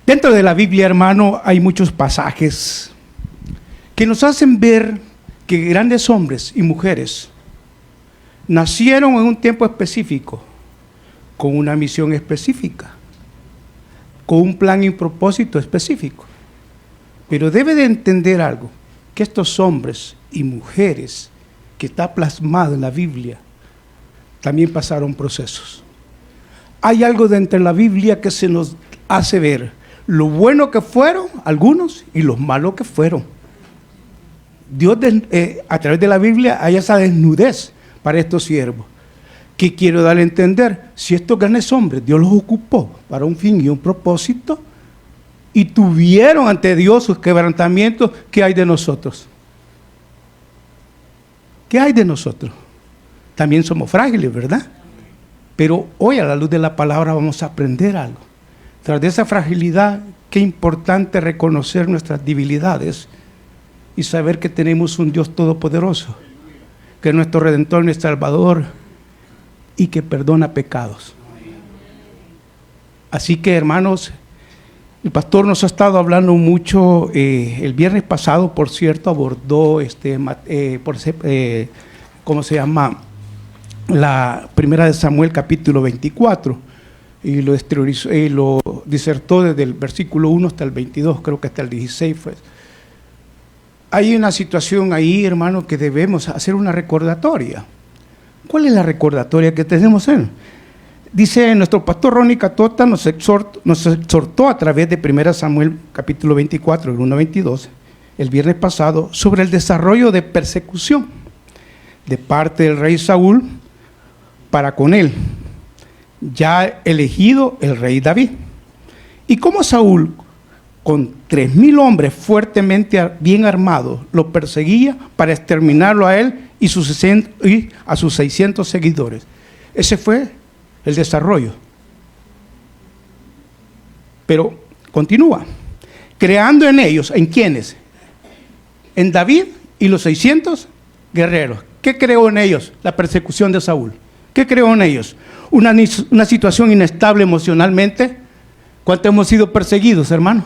Dentro de la Biblia, hermano, hay muchos pasajes que nos hacen ver que grandes hombres y mujeres nacieron en un tiempo específico, con una misión específica, con un plan y propósito específico. Pero debe de entender algo, que estos hombres y mujeres que está plasmado en la Biblia, también pasaron procesos. Hay algo dentro de la Biblia que se nos hace ver lo bueno que fueron algunos y los malos que fueron. Dios a través de la Biblia hay esa desnudez para estos siervos. ¿Qué quiero darle a entender? Si estos grandes hombres Dios los ocupó para un fin y un propósito y tuvieron ante Dios sus quebrantamientos, ¿qué hay de nosotros? ¿Qué hay de nosotros? También somos frágiles, ¿verdad? Pero hoy a la luz de la palabra vamos a aprender algo. Tras de esa fragilidad, qué importante reconocer nuestras debilidades y saber que tenemos un Dios todopoderoso, que es nuestro Redentor, nuestro Salvador y que perdona pecados. Así que, hermanos, el pastor nos ha estado hablando mucho. El viernes pasado, por cierto, abordó ¿cómo se llama? La primera de Samuel, capítulo 24, y lo disertó desde el versículo 1 hasta el 22, creo que hasta el 16 fue. Hay una situación ahí, hermano, que debemos hacer una recordatoria. ¿Cuál es la recordatoria que tenemos en? Dice nuestro pastor Ronnie Catota, nos exhortó a través de 1 Samuel capítulo 24, el 1 22, el viernes pasado, sobre el desarrollo de persecución de parte del rey Saúl para con él, ya elegido el rey David. Y cómo Saúl, con 3,000 hombres fuertemente bien armados, lo perseguía para exterminarlo a él y a sus 600 seguidores. Ese fue el desarrollo. Pero continúa, creando en ellos, ¿en quiénes? En David y los 600 guerreros. ¿Qué creó en ellos? La persecución de Saúl. ¿Qué creó en ellos? Una situación inestable emocionalmente. ¿Cuánto hemos sido perseguidos, hermano?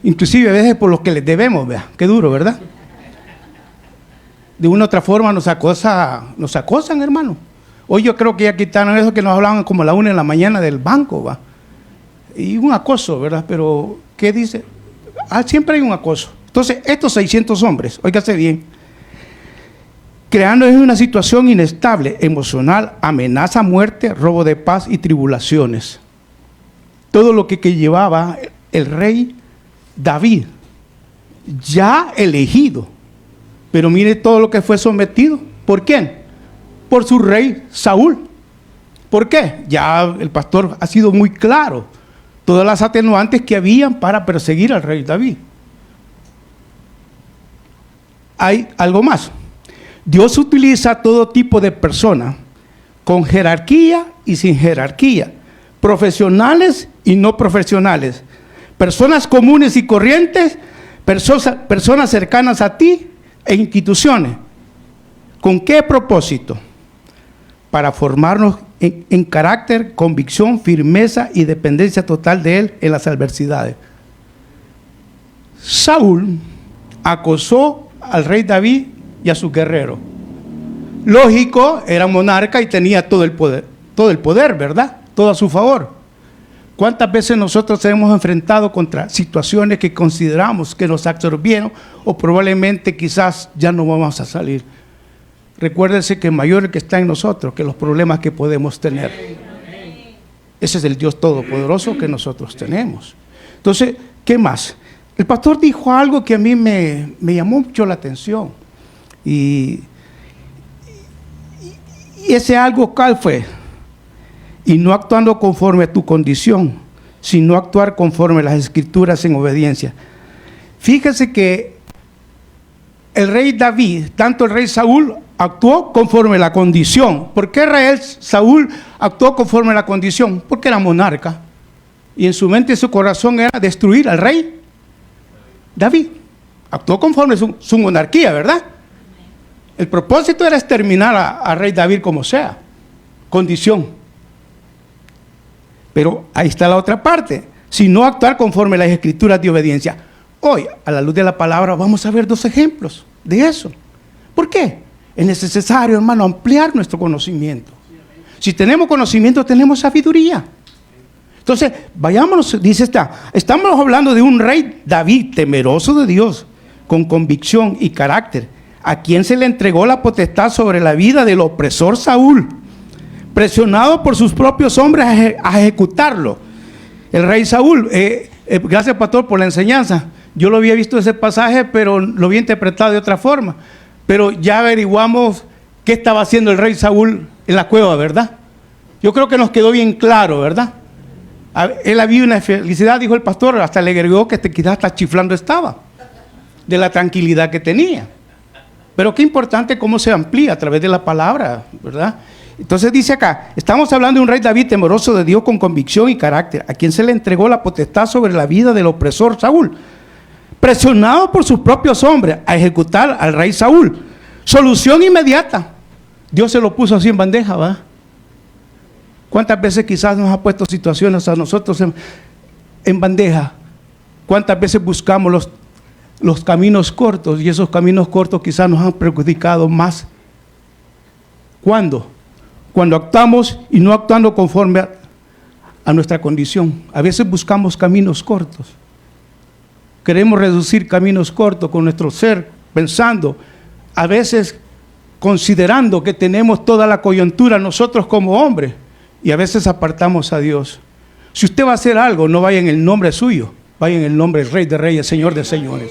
Inclusive a veces por los que les debemos, vea, qué duro, ¿verdad? De una u otra forma nos acosan, hermano. Hoy yo creo que ya quitaron eso que nos hablaban como a la 1 de la mañana del banco, va. Y un acoso, ¿verdad? Pero, ¿qué dice? Siempre hay un acoso. Entonces, estos 600 hombres, óigase bien, creando una situación inestable, emocional, amenaza, muerte, robo de paz y tribulaciones. Todo lo que llevaba el rey David, ya elegido. Pero mire todo lo que fue sometido. ¿Por quién? Por su rey Saúl. ¿Por qué? Ya el pastor ha sido muy claro. Todas las atenuantes que habían para perseguir al rey David. Hay algo más. Dios utiliza todo tipo de personas, con jerarquía y sin jerarquía, profesionales y no profesionales, personas comunes y corrientes, personas cercanas a ti e instituciones. ¿Con qué propósito? Para formarnos en carácter, convicción, firmeza y dependencia total de Él en las adversidades. Saúl acosó al rey David y a sus guerreros. Lógico, era monarca y tenía todo el poder, ¿verdad? Todo a su favor. ¿Cuántas veces nosotros hemos enfrentado contra situaciones que consideramos que nos absorbieron o probablemente quizás ya no vamos a salir? Recuérdense que mayor el que está en nosotros que los problemas que podemos tener. Ese es el Dios todopoderoso que nosotros tenemos. Entonces, ¿qué más? El pastor dijo algo que a mí me llamó mucho la atención. Y ese algo, ¿cuál fue? Y no actuando conforme a tu condición, sino actuar conforme a las Escrituras en obediencia. Fíjese que el rey David, tanto el rey Saúl, actuó conforme a la condición. ¿Por qué Saúl actuó conforme a la condición? Porque era monarca. Y en su mente y su corazón era destruir al rey David. Actuó conforme a su monarquía, ¿verdad? El propósito era exterminar al rey David como sea. Condición. Pero ahí está la otra parte. sino actuar conforme a las Escrituras de obediencia. Hoy, a la luz de la palabra, vamos a ver 2 ejemplos de eso. ¿Por qué? Es necesario, hermano, ampliar nuestro conocimiento. Si tenemos conocimiento, tenemos sabiduría. Entonces, vayámonos, dice estamos hablando de un rey David, temeroso de Dios, con convicción y carácter, a quien se le entregó la potestad sobre la vida del opresor Saúl, presionado por sus propios hombres a ejecutarlo. El rey Saúl, gracias pastor por la enseñanza, yo lo había visto ese pasaje, pero lo había interpretado de otra forma, pero ya averiguamos qué estaba haciendo el rey Saúl en la cueva, ¿verdad? Yo creo que nos quedó bien claro, ¿verdad? Él había una felicidad, dijo el pastor, hasta le agregó que quizás hasta chiflando estaba, de la tranquilidad que tenía. Pero qué importante cómo se amplía a través de la palabra, ¿verdad? Entonces dice acá, estamos hablando de un rey David temeroso de Dios con convicción y carácter, a quien se le entregó la potestad sobre la vida del opresor Saúl, presionado por sus propios hombres a ejecutar al rey Saúl. Solución inmediata. Dios se lo puso así en bandeja, ¿va? ¿Cuántas veces quizás nos ha puesto situaciones a nosotros en bandeja? ¿Cuántas veces buscamos los caminos cortos y esos caminos cortos quizás nos han perjudicado más? ¿Cuándo? Cuando actuamos y no actuando conforme a nuestra condición. A veces buscamos caminos cortos. Queremos reducir caminos cortos con nuestro ser, pensando, a veces considerando que tenemos toda la coyuntura nosotros como hombres, y a veces apartamos a Dios. Si usted va a hacer algo, no vaya en el nombre suyo, vaya en el nombre del Rey de Reyes, Señor de Señores.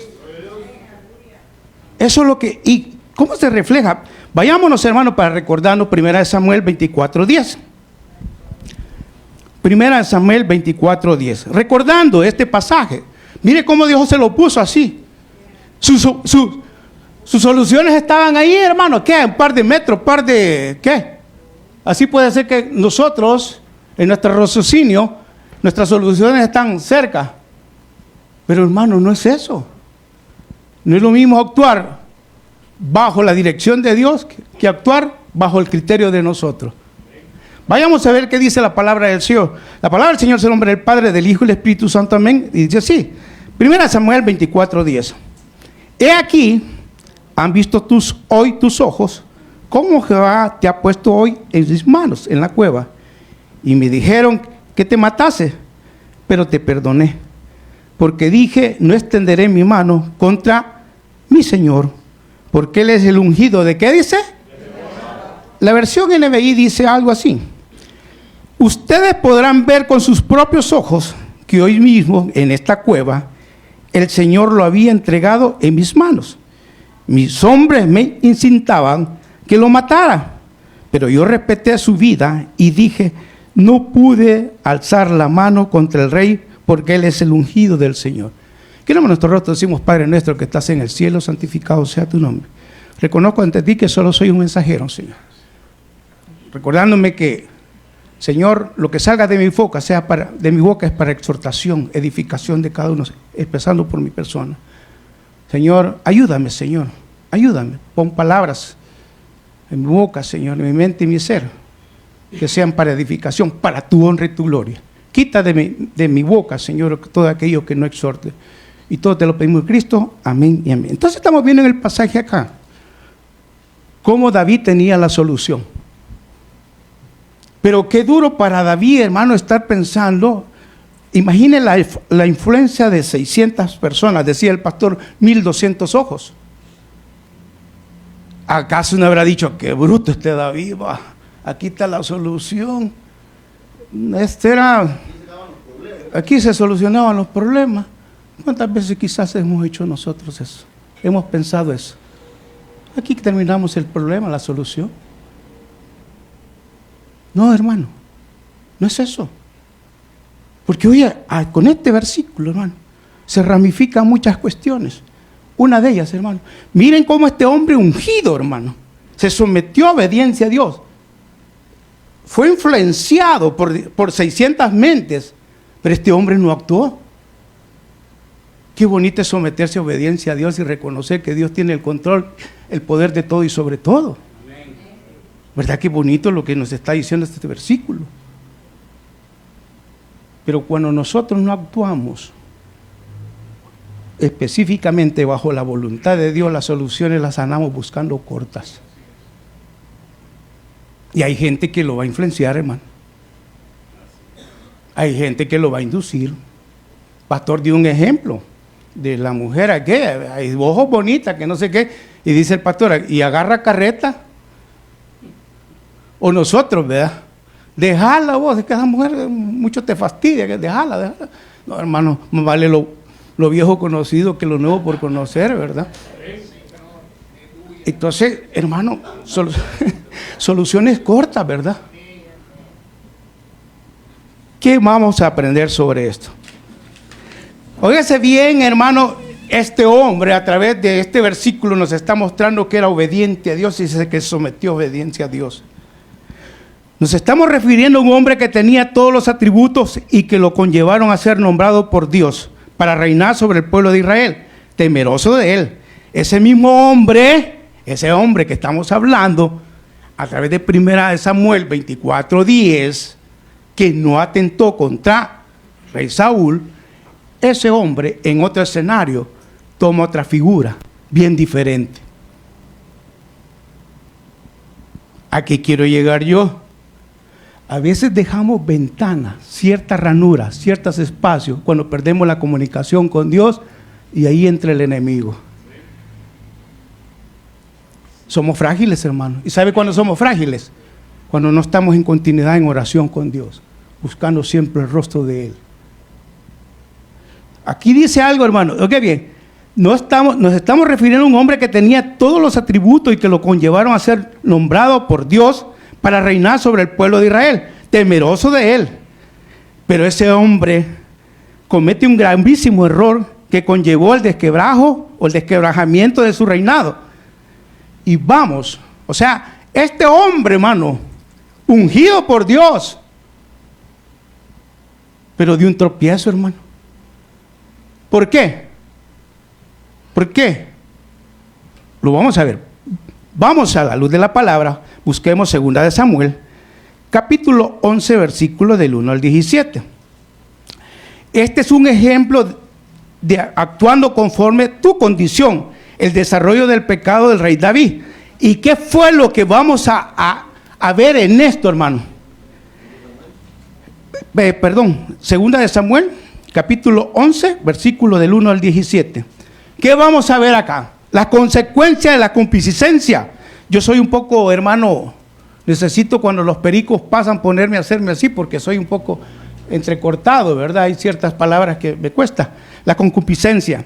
Eso es lo que... ¿Y cómo se refleja? Vayámonos, hermanos, para recordarnos 1 Samuel 24:10. 1 Samuel 24:10. Recordando este pasaje, mire cómo Dios se lo puso así. Sus soluciones estaban ahí, hermano. ¿Qué? Un par de metros, ¿qué? Así puede ser que nosotros, en nuestro raciocinio, nuestras soluciones están cerca. Pero, hermano, no es eso. No es lo mismo actuar bajo la dirección de Dios que actuar bajo el criterio de nosotros. Vayamos a ver qué dice la palabra del Señor. La palabra del Señor es el nombre del Padre, del Hijo y del Espíritu Santo. Amén. Y dice así. 1 Samuel 24:10. He aquí, han visto hoy tus ojos, cómo Jehová te ha puesto hoy en mis manos, en la cueva. Y me dijeron que te matase, pero te perdoné. Porque dije, no extenderé mi mano contra mi Señor, porque Él es el ungido. ¿De qué dice? La versión NBI dice algo así. Ustedes podrán ver con sus propios ojos que hoy mismo en esta cueva el Señor lo había entregado en mis manos. Mis hombres me incintaban que lo matara, pero yo respeté su vida y dije, no pude alzar la mano contra el rey porque Él es el ungido del Señor. Queremos nuestro rostro, decimos, Padre nuestro que estás en el cielo, santificado sea tu nombre. Reconozco ante ti que solo soy un mensajero, Señor. Recordándome que, Señor, lo que salga de mi boca es para exhortación, edificación de cada uno, empezando por mi persona. Señor, ayúdame, Señor, ayúdame. Pon palabras en mi boca, Señor, en mi mente y mi ser, que sean para edificación, para tu honra y tu gloria. Quita de mi boca, Señor, todo aquello que no exhorte. Y todo te lo pedimos en Cristo. Amén y amén. Entonces estamos viendo en el pasaje acá cómo David tenía la solución. Pero qué duro para David, hermano, estar pensando. Imagine la influencia de 600 personas, decía el pastor, 1200 ojos. ¿Acaso no habrá dicho, qué bruto este David? Va, aquí está la solución. Aquí se solucionaban los problemas. ¿Cuántas veces quizás hemos hecho nosotros eso? Hemos pensado eso. Aquí terminamos el problema, la solución. No, hermano, no es eso. Porque oye, con este versículo, hermano, se ramifican muchas cuestiones. Una de ellas, hermano, miren cómo este hombre ungido, hermano, se sometió a obediencia a Dios. Fue influenciado por 600 mentes, pero este hombre no actuó. Qué bonito es someterse a obediencia a Dios y reconocer que Dios tiene el control, el poder de todo y sobre todo. Amén. ¿Verdad qué bonito lo que nos está diciendo este versículo? Pero cuando nosotros no actuamos específicamente bajo la voluntad de Dios, las soluciones las andamos buscando cortas. Y hay gente que lo va a influenciar, hermano. Hay gente que lo va a inducir. Pastor dio un ejemplo de la mujer aquella, hay ojos bonitas, que no sé qué, y dice el pastor, y agarra carreta. O nosotros, ¿verdad? Dejala vos, es que esa mujer mucho te fastidia, dejala. No, hermano, más vale lo viejo conocido que lo nuevo por conocer, ¿verdad? Entonces, hermano, soluciones cortas, ¿verdad? ¿Qué vamos a aprender sobre esto? Óigase bien, hermano, este hombre a través de este versículo nos está mostrando que era obediente a Dios y dice que sometió obediencia a Dios. Nos estamos refiriendo a un hombre que tenía todos los atributos y que lo conllevaron a ser nombrado por Dios para reinar sobre el pueblo de Israel, temeroso de él. Ese mismo hombre, ese hombre que estamos hablando, a través de 1 Samuel 24:10, que no atentó contra rey Saúl, ese hombre en otro escenario toma otra figura bien diferente. ¿A qué quiero llegar yo? A veces dejamos ventanas, ciertas ranuras, ciertos espacios cuando perdemos la comunicación con Dios y ahí entra el enemigo. Somos frágiles, hermano. ¿Y sabe cuándo somos frágiles? Cuando no estamos en continuidad en oración con Dios, buscando siempre el rostro de Él. Aquí dice algo, hermano. Oiga bien, nos estamos refiriendo a un hombre que tenía todos los atributos y que lo conllevaron a ser nombrado por Dios para reinar sobre el pueblo de Israel, temeroso de él. Pero ese hombre comete un gravísimo error que conllevó el desquebrajo o el desquebrajamiento de su reinado. Y vamos, o sea, este hombre, hermano, ungido por Dios, pero de un tropiezo, hermano. ¿Por qué? ¿Por qué? Lo vamos a ver. Vamos a la luz de la palabra, busquemos 2 Samuel, capítulo 11, versículos del 1 al 17. Este es un ejemplo de actuando conforme tu condición, el desarrollo del pecado del rey David. ¿Y qué fue lo que vamos a ver en esto, hermano? 2 Samuel, capítulo 11, versículo del 1 al 17. ¿Qué vamos a ver acá? La consecuencia de la concupiscencia. Yo soy un poco, hermano, necesito cuando los pericos pasan ponerme a hacerme así porque soy un poco entrecortado, ¿verdad? Hay ciertas palabras que me cuesta. La concupiscencia.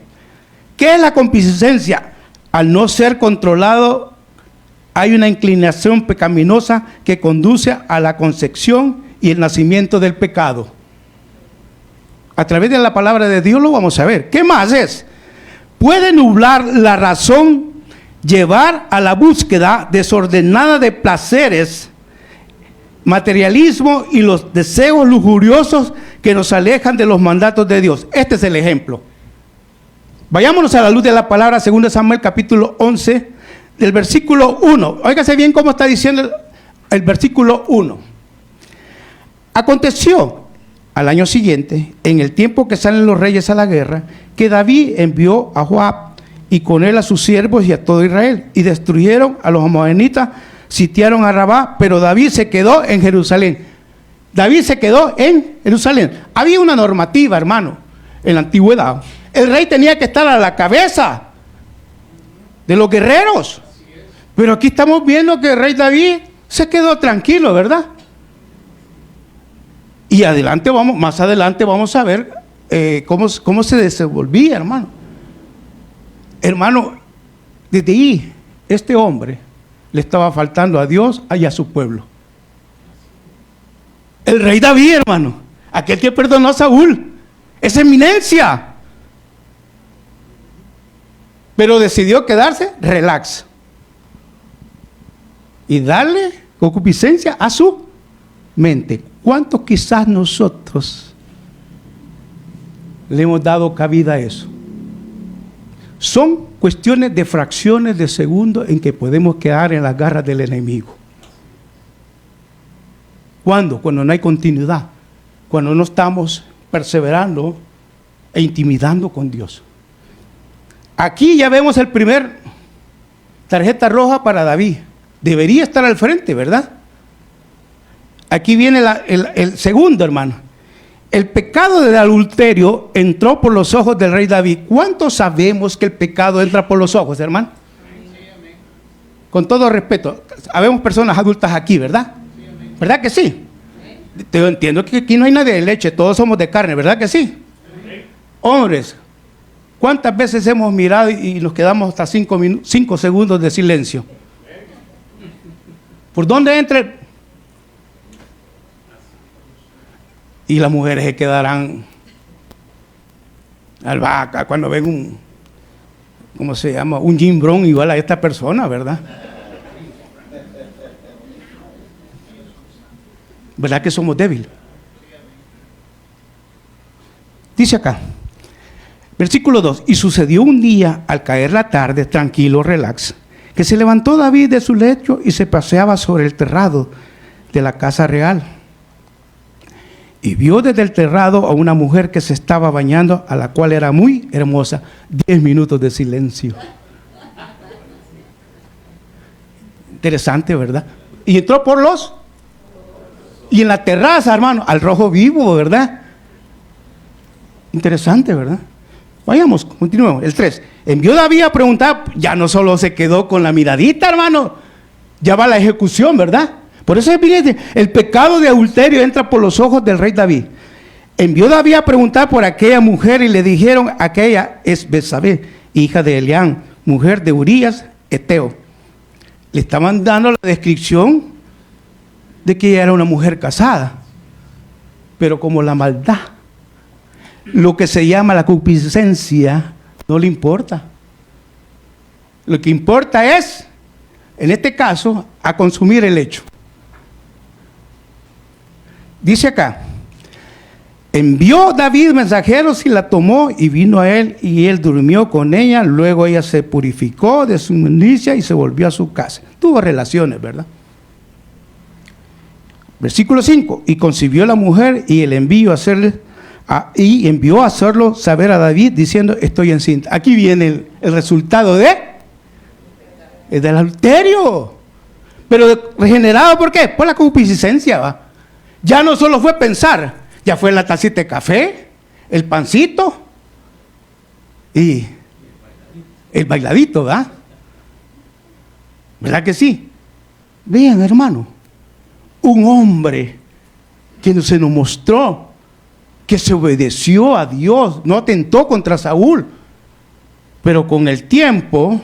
¿Qué es la concupiscencia? Al no ser controlado, hay una inclinación pecaminosa que conduce a la concepción y el nacimiento del pecado. A través de la palabra de Dios lo vamos a ver. ¿Qué más es? Puede nublar la razón, llevar a la búsqueda desordenada de placeres, materialismo y los deseos lujuriosos que nos alejan de los mandatos de Dios. Este es el ejemplo. Vayámonos a la luz de la palabra, 2 Samuel capítulo 11, del versículo 1. Óigase bien cómo está diciendo el versículo 1. Aconteció al año siguiente, en el tiempo que salen los reyes a la guerra, que David envió a Joab y con él a sus siervos y a todo Israel, y destruyeron a los amalecitas, sitiaron a Rabá, pero David se quedó en Jerusalén. David se quedó en Jerusalén. Había una normativa, hermano, en la antigüedad. El rey tenía que estar a la cabeza de los guerreros. Pero aquí estamos viendo que el rey David se quedó tranquilo, ¿verdad? Y más adelante vamos a ver cómo se desenvolvía, hermano. Hermano, desde ahí, este hombre le estaba faltando a Dios y a su pueblo. El rey David, hermano, aquel que perdonó a Saúl, es eminencia. Pero decidió quedarse relax y darle concupiscencia a su mente. ¿Cuánto quizás nosotros le hemos dado cabida a eso? Son cuestiones de fracciones de segundo en que podemos quedar en las garras del enemigo. ¿Cuándo? Cuando no hay continuidad, cuando no estamos perseverando e intimidando con Dios. Aquí ya vemos el primer tarjeta roja para David. Debería estar al frente, ¿verdad? Aquí viene el segundo, hermano. El pecado del adulterio entró por los ojos del rey David. ¿Cuántos sabemos que el pecado entra por los ojos, hermano? Con todo respeto, habemos personas adultas aquí, ¿verdad? ¿Verdad que sí? Te entiendo que aquí no hay nadie de leche, todos somos de carne, ¿verdad que sí? Hombres, ¿cuántas veces hemos mirado y nos quedamos hasta 5 segundos de silencio? ¿Por dónde entra? Y las mujeres se quedarán al vaca cuando ven un, ¿cómo se llama? Un Jim Brown igual a esta persona, ¿verdad? ¿Verdad que somos débiles? Dice acá, versículo 2, y sucedió un día al caer la tarde, tranquilo, relax, que se levantó David de su lecho y se paseaba sobre el terrado de la casa real. Y vio desde el terrado a una mujer que se estaba bañando, a la cual era muy hermosa. 10 minutos de silencio. Interesante, ¿verdad? Y entró por los... Y en la terraza, hermano, al rojo vivo, ¿verdad? Interesante, ¿verdad? Vayamos, continuemos. El 3. Envió David a preguntar, ya no solo se quedó con la miradita, hermano, ya va la ejecución, ¿verdad? Por eso fíjate, el pecado de adulterio entra por los ojos del rey David. Envió David a preguntar por aquella mujer y le dijeron, aquella es Betsabé, hija de Elián, mujer de Urías, Eteo. Le estaban dando la descripción de que ella era una mujer casada, pero como la maldad, lo que se llama la concupiscencia, no le importa. Lo que importa es, en este caso, a consumir el hecho. Dice acá, envió David mensajeros y la tomó y vino a él y él durmió con ella. Luego ella se purificó de su inmundicia y se volvió a su casa. Tuvo relaciones, ¿verdad? Versículo 5, y concibió la mujer y él envió a hacerlo saber a David diciendo, estoy encinta. Aquí viene el resultado del adulterio. Pero regenerado, ¿por qué? Por la concupiscencia, ¿va? Ya no solo fue pensar, ya fue la tacita de café, el pancito y el bailadito, ¿verdad? ¿Verdad que sí? Vean, hermano, un hombre que se nos mostró que se obedeció a Dios, no atentó contra Saúl, pero con el tiempo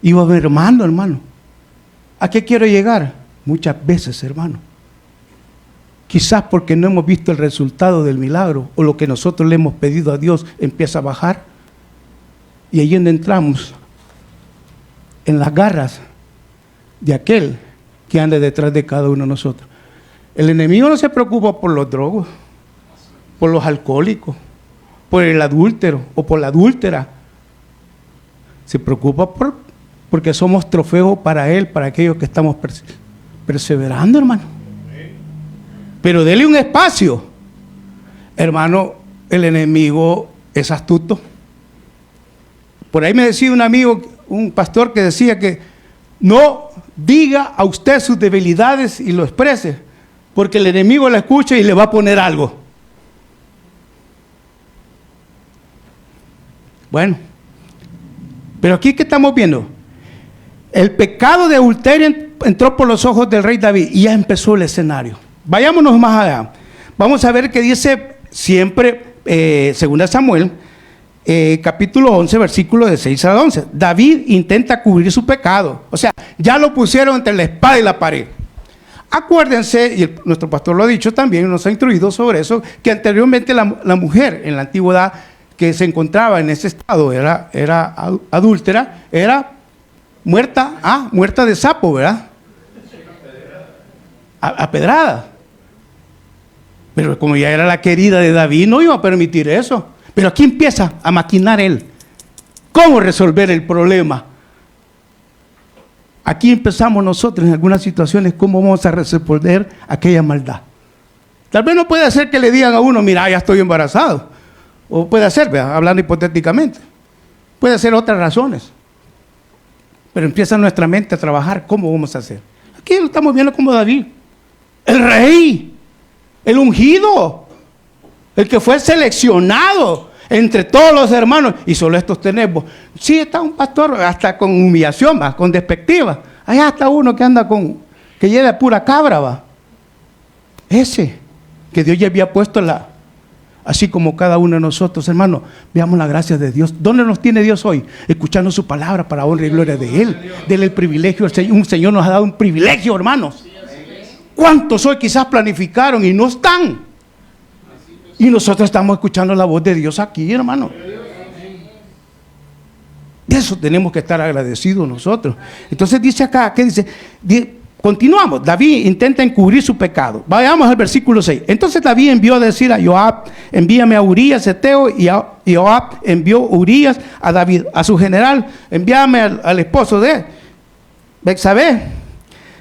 iba mermando, hermano. ¿A qué quiero llegar? Muchas veces, hermano, quizás porque no hemos visto el resultado del milagro o lo que nosotros le hemos pedido a Dios empieza a bajar, y ahí donde entramos en las garras de aquel que anda detrás de cada uno de nosotros. El enemigo no se preocupa por los drogos, por los alcohólicos, por el adúltero o por la adúltera. Se preocupa porque somos trofeo para él, para aquellos que estamos perseverando, hermano. Pero dele un espacio. Hermano, el enemigo es astuto. Por ahí me decía un amigo, un pastor que decía que no diga a usted sus debilidades y lo exprese, porque el enemigo la escucha y le va a poner algo. Bueno, pero aquí ¿qué estamos viendo? El pecado de adulterio entró por los ojos del rey David y ya empezó el escenario. Vayámonos más allá. Vamos a ver qué dice siempre, 2 Samuel, capítulo 11, versículos de 6 a 11. David intenta cubrir su pecado. O sea, ya lo pusieron entre la espada y la pared. Acuérdense, y nuestro pastor lo ha dicho también, nos ha instruido sobre eso, que anteriormente la mujer en la antigüedad que se encontraba en ese estado era adúltera, era muerta de sapo, ¿verdad? A pedrada. Pero como ya era la querida de David, no iba a permitir eso. Pero aquí empieza a maquinar él. ¿Cómo resolver el problema? Aquí empezamos nosotros en algunas situaciones, cómo vamos a resolver aquella maldad. Tal vez no puede ser que le digan a uno, mira, ya estoy embarazado. O puede ser, ¿verdad? Hablando hipotéticamente. Puede ser otras razones. Pero empieza nuestra mente a trabajar. ¿Cómo vamos a hacer? Aquí lo estamos viendo como David. El rey. El ungido. El que fue seleccionado entre todos los hermanos. Y solo estos tenemos. Sí, está un pastor hasta con humillación, ¿va? Con despectiva. Allá está uno que anda que lleva pura cabra, ¿va? Ese que Dios ya había puesto así como cada uno de nosotros, hermano, veamos la gracia de Dios. ¿Dónde nos tiene Dios hoy? Escuchando su palabra para honra y gloria de Él. Dele el privilegio. Un Señor nos ha dado un privilegio, hermanos. ¿Cuántos hoy quizás planificaron y no están? Y nosotros estamos escuchando la voz de Dios aquí, hermano. De eso tenemos que estar agradecidos nosotros. Entonces dice acá, ¿qué dice? Continuamos. David intenta encubrir su pecado. Vayamos al versículo 6. Entonces David envió a decir a Joab, envíame a Urías Eteo, y Joab envió Urías a David, a su general, envíame al esposo de Betsabé.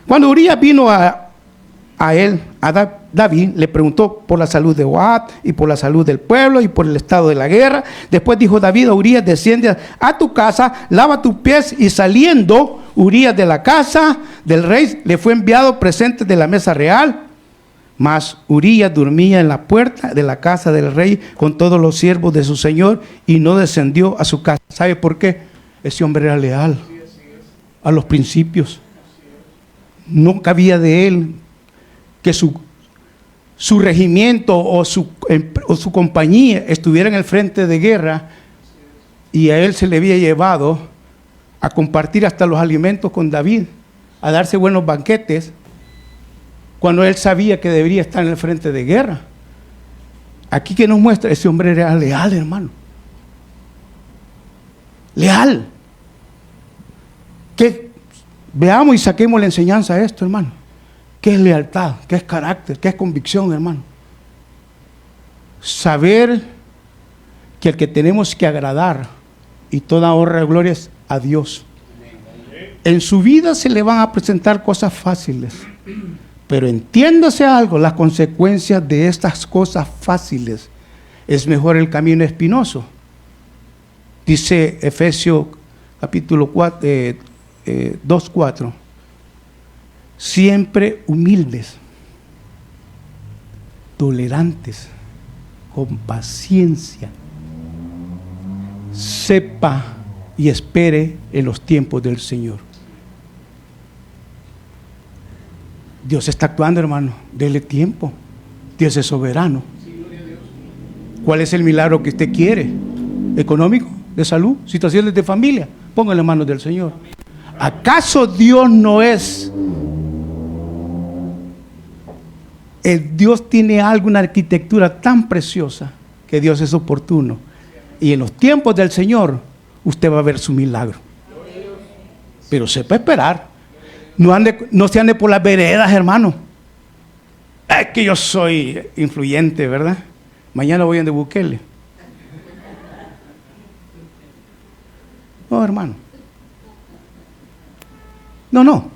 Cuando Urías vino a él, a David, le preguntó por la salud de Joab y por la salud del pueblo y por el estado de la guerra. Después dijo David a Urías, desciende a tu casa, lava tus pies, y saliendo Urías de la casa del rey, le fue enviado presente de la mesa real. Mas Urías dormía en la puerta de la casa del rey con todos los siervos de su señor y no descendió a su casa. ¿Sabe por qué? Ese hombre era leal a los principios. No cabía de él que su regimiento o su compañía estuviera en el frente de guerra y a él se le había llevado a compartir hasta los alimentos con David, a darse buenos banquetes, cuando él sabía que debería estar en el frente de guerra. Aquí que nos muestra, ese hombre era leal, hermano. Leal. Que veamos y saquemos la enseñanza de esto, hermano. ¿Qué es lealtad? ¿Qué es carácter? ¿Qué es convicción, hermano? Saber que el que tenemos que agradar y toda honra y gloria es a Dios. En su vida se le van a presentar cosas fáciles, pero entiéndase algo, las consecuencias de estas cosas fáciles es mejor el camino espinoso. Dice Efesios capítulo 2:4. Siempre humildes, tolerantes, con paciencia, sepa y espere en los tiempos del Señor. Dios está actuando, hermano. Dele tiempo. Dios es soberano. ¿Cuál es el milagro que usted quiere? ¿Económico? ¿De salud? ¿Situaciones de familia? Póngale en manos del Señor. ¿Acaso Dios no es? Dios tiene alguna arquitectura tan preciosa que Dios es oportuno. Y en los tiempos del Señor, usted va a ver su milagro. Pero sepa esperar. No se ande por las veredas, hermano. Es que yo soy influyente, ¿verdad? Mañana voy a de Bukele. No, hermano. No.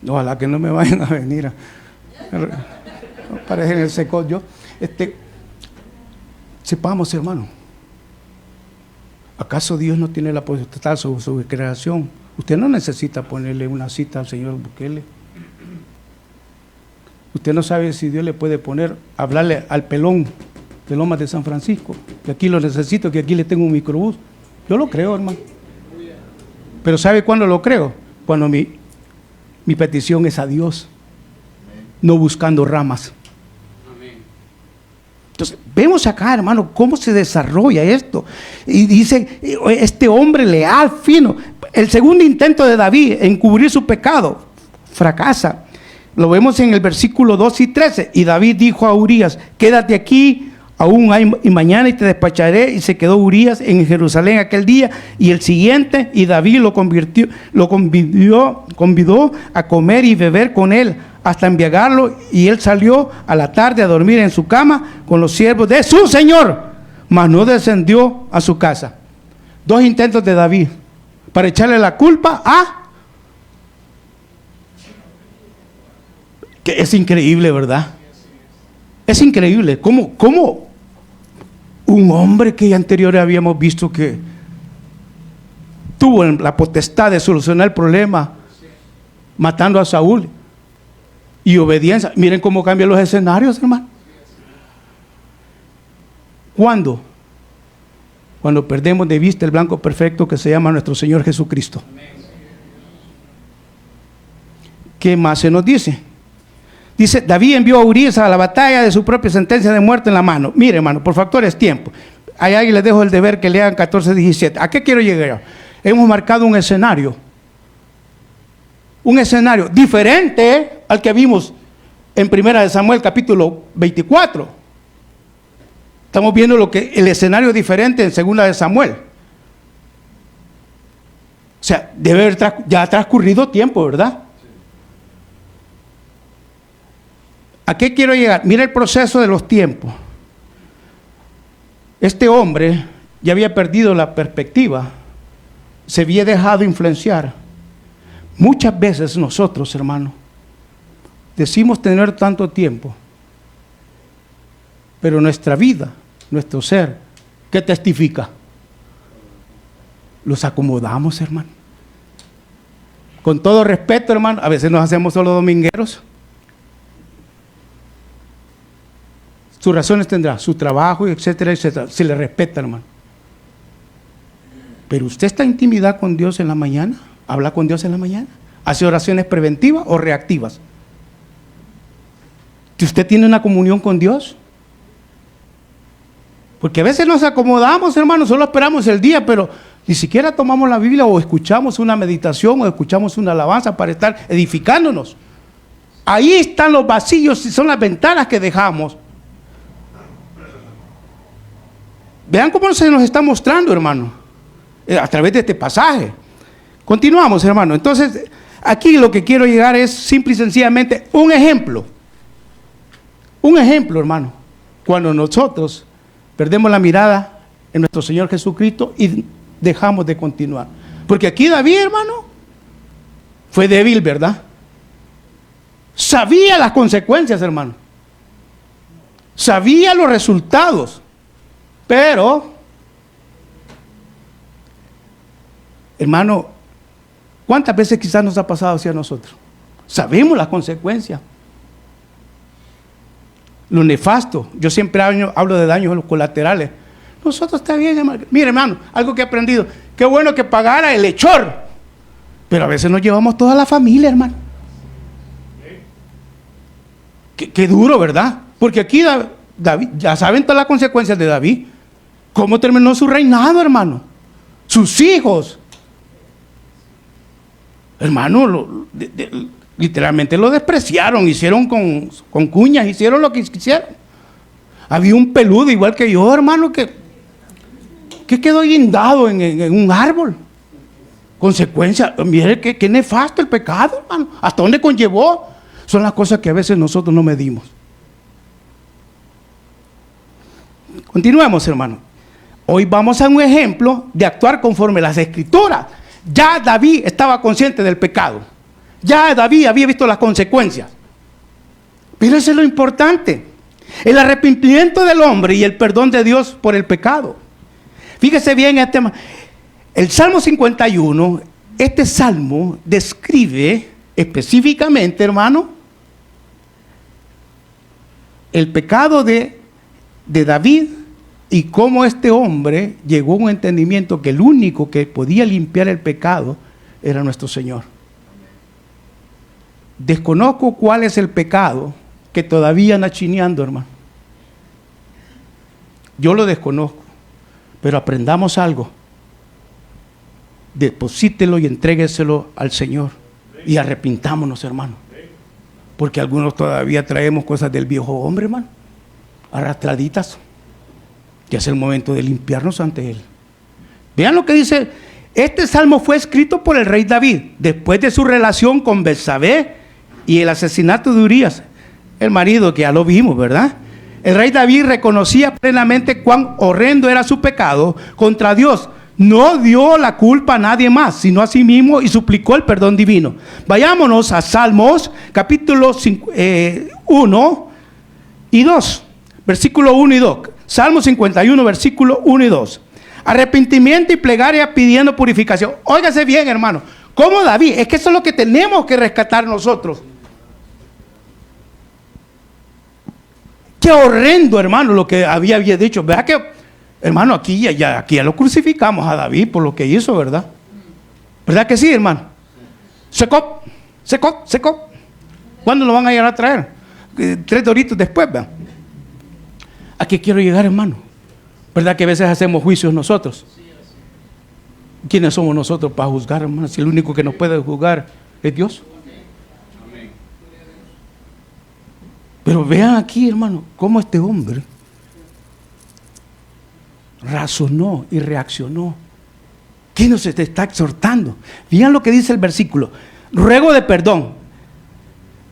Ojalá que no me vayan a venir a aparecer en el seco. Sepamos, hermano. ¿Acaso Dios no tiene la potestad sobre su creación? Usted no necesita ponerle una cita al señor Bukele. Usted no sabe si Dios le puede hablarle al pelón de Lomas de San Francisco, que aquí lo necesito, que aquí le tengo un microbús. Yo lo creo, hermano. Pero ¿sabe cuándo lo creo? Cuando mi petición es a Dios, no buscando ramas. Entonces, vemos acá, hermano, cómo se desarrolla esto. Y dice, este hombre leal, fino. El segundo intento de David en cubrir su pecado fracasa. Lo vemos en el versículo 2 y 13. Y David dijo a Urías, quédate aquí aún y mañana y te despacharé. Y se quedó Urías en Jerusalén aquel día y el siguiente. Y David lo convidó a comer y beber con él, hasta embriagarlo, y él salió a la tarde a dormir en su cama con los siervos de su señor, mas no descendió a su casa. Dos intentos de David para echarle la culpa que es increíble, ¿verdad? Es increíble cómo un hombre que anterior habíamos visto que tuvo la potestad de solucionar el problema matando a Saúl y obediencia. Miren cómo cambian los escenarios, hermano. ¿Cuándo? Cuando perdemos de vista el blanco perfecto que se llama nuestro Señor Jesucristo. ¿Qué más se nos dice? Dice, David envió a Urías a la batalla de su propia sentencia de muerte en la mano. Mire, hermano, por factores tiempo. Ahí les dejo el deber que lean 14:17. ¿A qué quiero llegar? Hemos marcado un escenario diferente al que vimos en 1 Samuel capítulo 24. Estamos viendo el escenario diferente en 2 Samuel. O sea, debe haber ya transcurrido tiempo, ¿verdad? ¿A qué quiero llegar? Mira el proceso de los tiempos. Este hombre ya había perdido la perspectiva, se había dejado influenciar. Muchas veces nosotros, hermanos, decimos tener tanto tiempo, pero nuestra vida, nuestro ser, ¿qué testifica? Los acomodamos, hermano. Con todo respeto, hermano, a veces nos hacemos solo domingueros. Sus razones tendrá, su trabajo, etcétera, etcétera. Se le respeta, hermano. Pero usted está en intimidad con Dios en la mañana, habla con Dios en la mañana, hace oraciones preventivas o reactivas. ¿Que usted tiene una comunión con Dios? Porque a veces nos acomodamos, hermano, solo esperamos el día, pero ni siquiera tomamos la Biblia o escuchamos una meditación o escuchamos una alabanza para estar edificándonos. Ahí están los vacíos y son las ventanas que dejamos. Vean cómo se nos está mostrando, hermano, a través de este pasaje. Continuamos, hermano. Entonces, aquí lo que quiero llegar es simple y sencillamente un ejemplo. Un ejemplo, hermano. Cuando nosotros perdemos la mirada en nuestro Señor Jesucristo y dejamos de continuar. Porque aquí David, hermano, fue débil, ¿verdad? Sabía las consecuencias, hermano. Sabía los resultados. Pero, hermano, ¿cuántas veces quizás nos ha pasado hacia nosotros? Sabemos las consecuencias. Lo nefasto. Yo siempre hablo de daños colaterales. Nosotros está bien, hermano. Mire, hermano, algo que he aprendido. Qué bueno que pagara el hechor. Pero a veces nos llevamos toda la familia, hermano. Qué duro, ¿verdad? Porque aquí David, ya saben todas las consecuencias de David. ¿Cómo terminó su reinado, hermano? Sus hijos. Hermano, literalmente lo despreciaron, hicieron con cuñas, hicieron lo que quisieron. Había un peludo igual que yo, hermano, que quedó guindado en un árbol. Consecuencia, mire qué nefasto el pecado, hermano. ¿Hasta dónde conllevó? Son las cosas que a veces nosotros no medimos. Continuemos, hermano. Hoy vamos a un ejemplo de actuar conforme a las Escrituras. Ya David estaba consciente del pecado. Ya David había visto las consecuencias. Pero eso es lo importante. El arrepentimiento del hombre y el perdón de Dios por el pecado. Fíjese bien el Salmo 51, este salmo describe específicamente, hermano, el pecado de David y cómo este hombre llegó a un entendimiento que el único que podía limpiar el pecado era nuestro Señor. Desconozco cuál es el pecado que todavía anda chineando, hermano. Yo lo desconozco, pero aprendamos algo. Deposítelo y entrégueselo al Señor y arrepintámonos, hermano. Porque algunos todavía traemos cosas del viejo hombre, hermano, arrastraditas. Ya es el momento de limpiarnos ante Él. Vean lo que dice. Este salmo fue escrito por el rey David después de su relación con Betsabé y el asesinato de Urías, el marido, que ya lo vimos, ¿verdad? El rey David reconocía plenamente cuán horrendo era su pecado contra Dios. No dio la culpa a nadie más, sino a sí mismo, y suplicó el perdón divino. Vayámonos a Salmos, capítulo 1, y 2. Versículo 1 y 2. Salmo 51, versículo 1 y 2. Arrepentimiento y plegaria pidiendo purificación. Óigase bien, hermano. ¿Cómo David? Es que eso es lo que tenemos que rescatar nosotros. Qué horrendo, hermano, lo que había dicho. ¿Verdad que, hermano, aquí ya lo crucificamos a David por lo que hizo, ¿verdad? ¿Verdad que sí, hermano? Secó. ¿Cuándo lo van a llegar a traer? 3 doritos después, ¿verdad? ¿A qué quiero llegar, hermano? ¿Verdad que a veces hacemos juicios nosotros? ¿Quiénes somos nosotros para juzgar, hermano? Si el único que nos puede juzgar es Dios. Pero vean aquí, hermano, cómo este hombre razonó y reaccionó. ¿Qué nos está exhortando? Vean lo que dice el versículo. Ruego de perdón.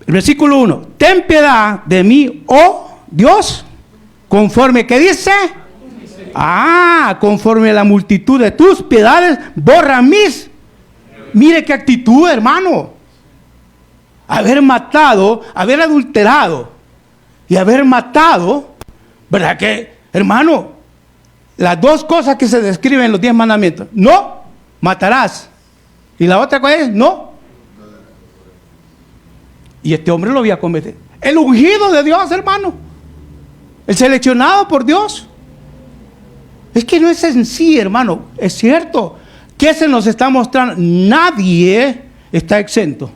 El versículo 1. Ten piedad de mí, oh Dios, conforme, ¿qué dice? Conforme a la multitud de tus piedades, borra mis. Mire qué actitud, hermano. Haber matado, haber adulterado y haber matado, ¿verdad que, hermano? Las dos cosas que se describen en los 10 mandamientos. No matarás. Y la otra cosa es no. Y este hombre lo había cometido. El ungido de Dios, hermano. El seleccionado por Dios. Es que no es en sí, hermano. Es cierto. ¿Qué se nos está mostrando? Nadie está exento.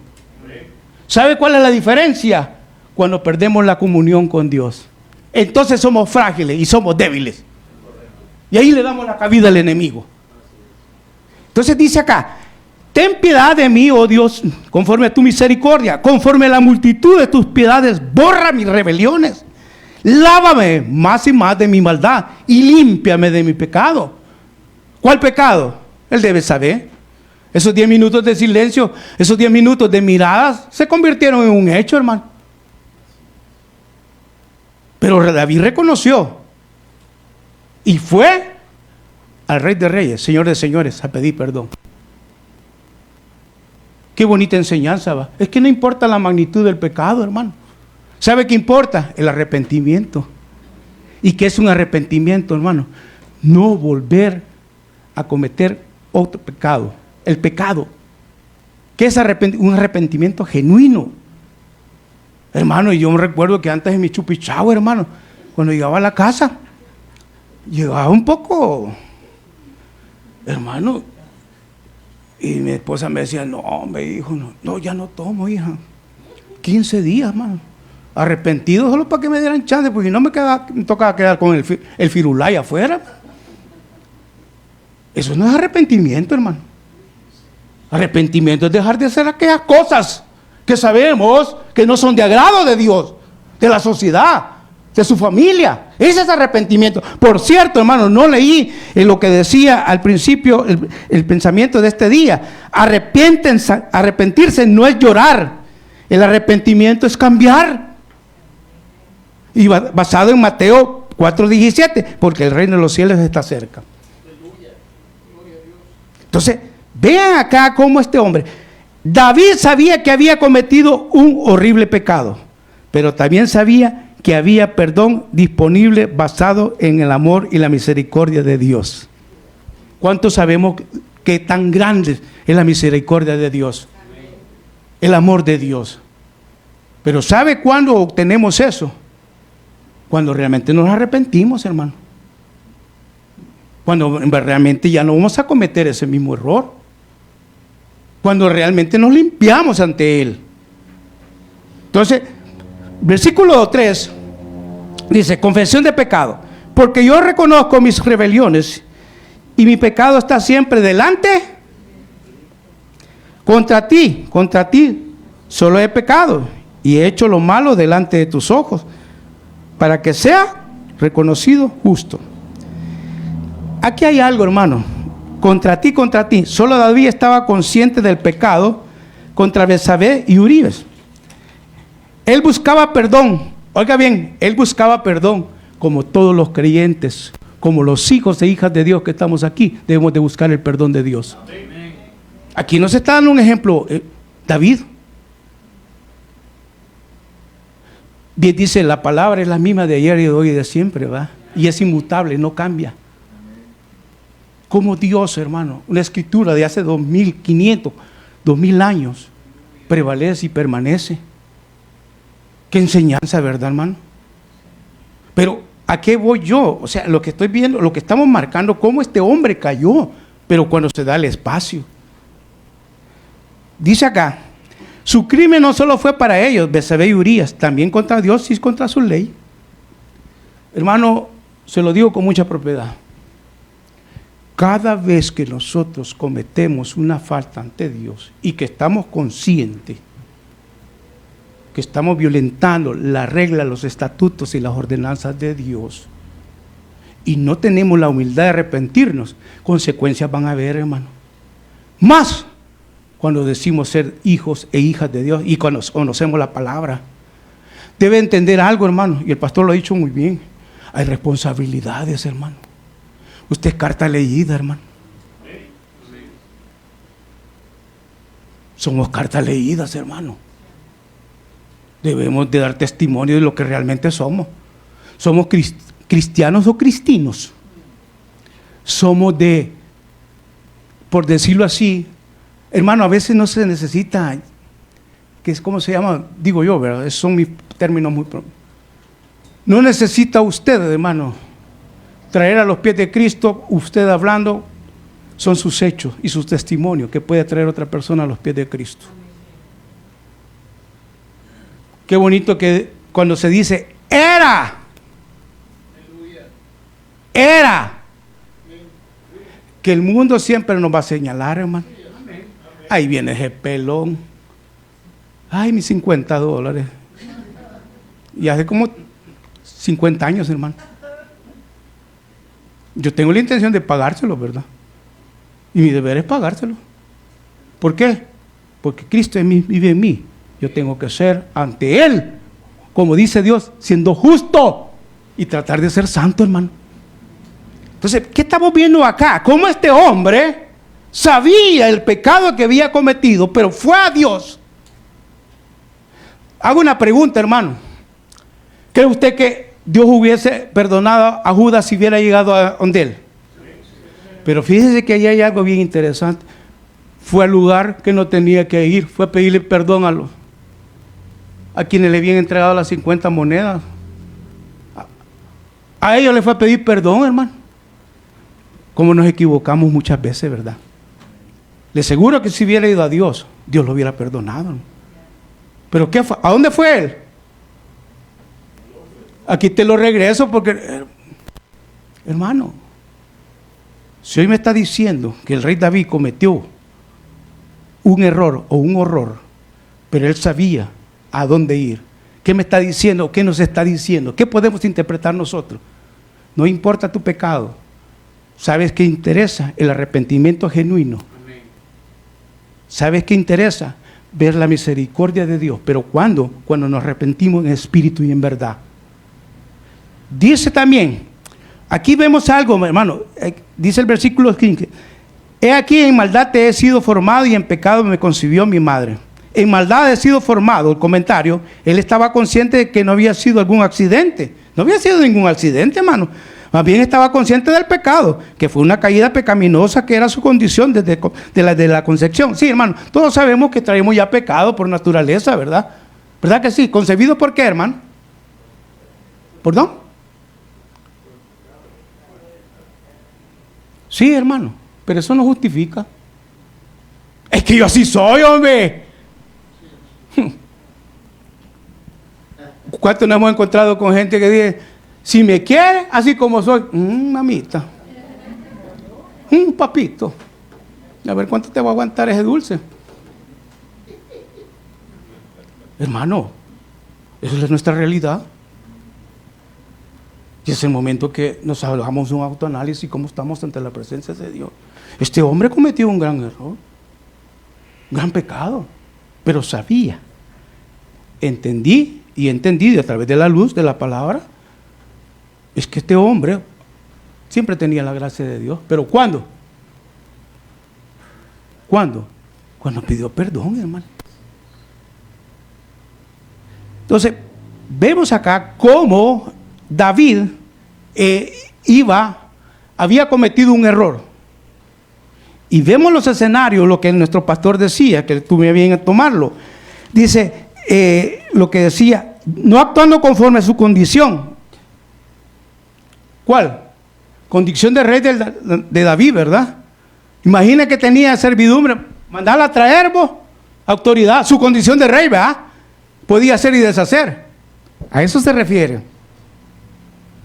¿Sabe cuál es la diferencia? Cuando perdemos la comunión con Dios. Entonces somos frágiles y somos débiles. Y ahí le damos la cabida al enemigo. Entonces dice acá: ten piedad de mí, oh Dios, conforme a tu misericordia, conforme a la multitud de tus piedades, borra mis rebeliones. Lávame más y más de mi maldad y límpiame de mi pecado. ¿Cuál pecado? Él debe saber. Esos 10 minutos de silencio, esos 10 minutos de miradas, se convirtieron en un hecho, hermano. Pero David reconoció y fue al Rey de Reyes, Señor de Señores, a pedir perdón. Qué bonita enseñanza, va. Es que no importa la magnitud del pecado, hermano. ¿Sabe qué importa? El arrepentimiento. ¿Y qué es un arrepentimiento, hermano? No volver a cometer otro pecado. El pecado. ¿Qué es un arrepentimiento genuino? Hermano, y yo me recuerdo que antes de mi chupichao, hermano, cuando llegaba a la casa, llegaba un poco, hermano, y mi esposa me decía: no, me dijo, no, ya no tomo, hija. 15 días, hermano. Arrepentido solo para que me dieran chance, porque si no me tocaba quedar con el firulay afuera. Eso no es arrepentimiento, hermano. Arrepentimiento es dejar de hacer aquellas cosas que sabemos que no son de agrado de Dios, de la sociedad, de su familia. Ese es arrepentimiento. Por cierto, hermano, no leí en lo que decía al principio el pensamiento de este día. Arrepentirse no es llorar. El arrepentimiento es cambiar. Y basado en Mateo 4:17, porque el reino de los cielos está cerca. Entonces, vean acá cómo este hombre, David sabía que había cometido un horrible pecado, pero también sabía que había perdón disponible basado en el amor y la misericordia de Dios. ¿Cuántos sabemos que tan grande es la misericordia de Dios? El amor de Dios. Pero ¿sabe cuándo obtenemos eso? Cuando realmente nos arrepentimos, hermano. Cuando realmente ya no vamos a cometer ese mismo error. Cuando realmente nos limpiamos ante Él. Entonces, versículo 3 dice: confesión de pecado. Porque yo reconozco mis rebeliones y mi pecado está siempre delante. Contra ti solo he pecado y he hecho lo malo delante de tus ojos, para que sea reconocido justo. Aquí hay algo, hermano. Contra ti. Solo David estaba consciente del pecado contra Betsabé y Urías. Él buscaba perdón. Oiga bien, él buscaba perdón, como todos los creyentes, como los hijos e hijas de Dios que estamos aquí, debemos de buscar el perdón de Dios. Aquí nos está dando un ejemplo, David. Bien dice, la palabra es la misma de ayer y de hoy y de siempre, ¿va? Y es inmutable, no cambia. Como Dios, hermano, una escritura de hace 2500, 2000 años, prevalece y permanece. Qué enseñanza, ¿verdad, hermano? Pero, ¿a qué voy yo? O sea, lo que estoy viendo, lo que estamos marcando, cómo este hombre cayó, pero cuando se da el espacio. Dice acá, su crimen no solo fue para ellos, Betsabé y Urías, también contra Dios y contra su ley. Hermano, se lo digo con mucha propiedad. Cada vez que nosotros cometemos una falta ante Dios y que estamos conscientes que estamos violentando la regla, los estatutos y las ordenanzas de Dios y no tenemos la humildad de arrepentirnos, consecuencias van a haber, hermano. Más cuando decimos ser hijos e hijas de Dios y cuando conocemos la palabra. Debe entender algo, hermano, y el pastor lo ha dicho muy bien. Hay responsabilidades, hermano. Usted es carta leída, hermano. Somos cartas leídas, hermano. Debemos de dar testimonio de lo que realmente somos. Somos cristianos o cristinos. Somos de, por decirlo así, hermano, a veces no se necesita, que es como se llama, digo yo, ¿verdad? Esos son mis términos muy propios. No necesita usted, hermano, traer a los pies de Cristo, usted hablando, son sus hechos y sus testimonios que puede traer otra persona a los pies de Cristo. Qué bonito que cuando se dice, era, que el mundo siempre nos va a señalar, hermano. Ahí viene ese pelón. Ay, mis $50. Y hace como 50 años, hermano. Yo tengo la intención de pagárselo, ¿verdad? Y mi deber es pagárselo. ¿Por qué? Porque Cristo vive en mí. Yo tengo que ser ante Él, como dice Dios, siendo justo y tratar de ser santo, hermano. Entonces, ¿qué estamos viendo acá? Cómo este hombre sabía el pecado que había cometido, pero fue a Dios. Hago una pregunta, hermano. ¿Cree usted que Dios hubiese perdonado a Judas si hubiera llegado a donde él? Pero fíjese que ahí hay algo bien interesante. Fue al lugar que no tenía que ir, fue a pedirle perdón a quienes le habían entregado las 50 monedas. A ellos le fue a pedir perdón, hermano. Como nos equivocamos muchas veces, ¿verdad? Le aseguro que si hubiera ido a Dios, Dios lo hubiera perdonado. ¿Pero qué fue? ¿A dónde fue él? Aquí te lo regreso porque, hermano, si hoy me está diciendo que el rey David cometió un error o un horror, pero él sabía a dónde ir, ¿qué me está diciendo? ¿Qué nos está diciendo? ¿Qué podemos interpretar nosotros? No importa tu pecado. ¿Sabes qué interesa? El arrepentimiento genuino. ¿Sabes qué interesa? Ver la misericordia de Dios. ¿Pero cuándo? Cuando nos arrepentimos en espíritu y en verdad. Dice también, aquí vemos algo, hermano, dice el versículo 15, he aquí en maldad te he sido formado y en pecado me concibió mi madre. En maldad he sido formado, el comentario, él estaba consciente de que no había sido algún accidente, no había sido ningún accidente, hermano. Más bien estaba consciente del pecado, que fue una caída pecaminosa, que era su condición desde la concepción. Sí, hermano, todos sabemos que traemos ya pecado por naturaleza, ¿verdad? ¿Verdad que sí? ¿Concebido por qué, hermano? ¿Perdón? Sí, hermano, pero eso no justifica. Es que yo así soy, hombre. ¿Cuántos nos hemos encontrado con gente que dice, si me quiere, así como soy? Mamita. Papito. A ver cuánto te va a aguantar ese dulce. Hermano, esa es nuestra realidad. Y es el momento que nos hagamos un autoanálisis, cómo estamos ante la presencia de Dios. Este hombre cometió un gran error, un gran pecado, pero sabía, entendí y he entendido a través de la luz de la palabra, es que este hombre siempre tenía la gracia de Dios. ¿Pero cuándo? ¿Cuándo? Cuando pidió perdón, hermano. Entonces, vemos acá cómo David había cometido un error. Y vemos los escenarios, lo que nuestro pastor decía, que tuve bien a tomarlo. Dice, lo que decía, no actuando conforme a su condición. ¿Cuál? Condición de rey de David, ¿verdad? Imagina que tenía servidumbre, mandarla a traer, vos, autoridad, su condición de rey, ¿verdad? Podía hacer y deshacer. A eso se refiere.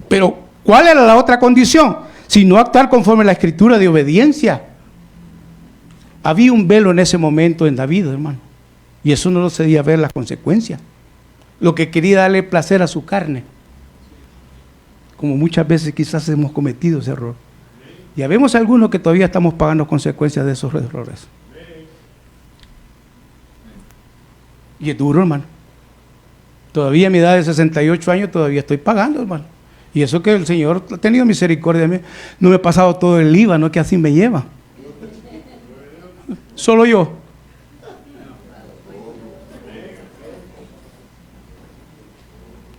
Pero, ¿cuál era la otra condición? Si no actuar conforme a la escritura de obediencia. Había un velo en ese momento en David, hermano. Y eso no lo cedía ver las consecuencias. Lo que quería darle placer a su carne. Como muchas veces quizás hemos cometido ese error. Ya vemos algunos que todavía estamos pagando consecuencias de esos errores. Y es duro, hermano. Todavía a mi edad de 68 años todavía estoy pagando, hermano. Y eso que el Señor ha tenido misericordia de mí. No me he pasado todo el IVA, no que así me lleva. Solo yo.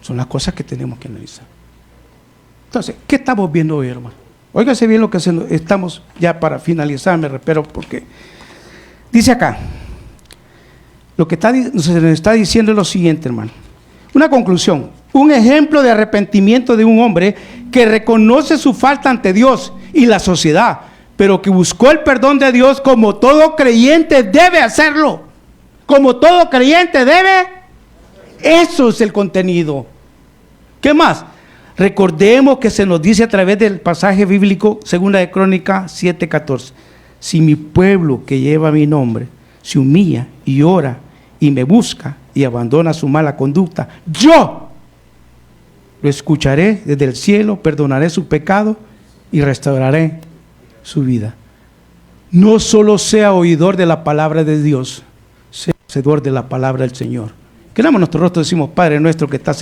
Son las cosas que tenemos que analizar. Entonces, ¿qué estamos viendo hoy, hermano? Óigase bien lo que estamos ya para finalizar, me espero, porque dice acá, lo que se nos está diciendo es lo siguiente, hermano. Una conclusión, un ejemplo de arrepentimiento de un hombre que reconoce su falta ante Dios y la sociedad, pero que buscó el perdón de Dios como todo creyente debe hacerlo. Como todo creyente debe. Eso es el contenido. ¿Qué más? Recordemos que se nos dice a través del pasaje bíblico, 2 de Crónicas 7:14. Si mi pueblo que lleva mi nombre se humilla y ora y me busca y abandona su mala conducta, yo lo escucharé desde el cielo, perdonaré su pecado y restauraré su vida. No solo sea oidor de la palabra de Dios, sea hacedor de la palabra del Señor. Queramos nuestro rostro, decimos, Padre nuestro que estás en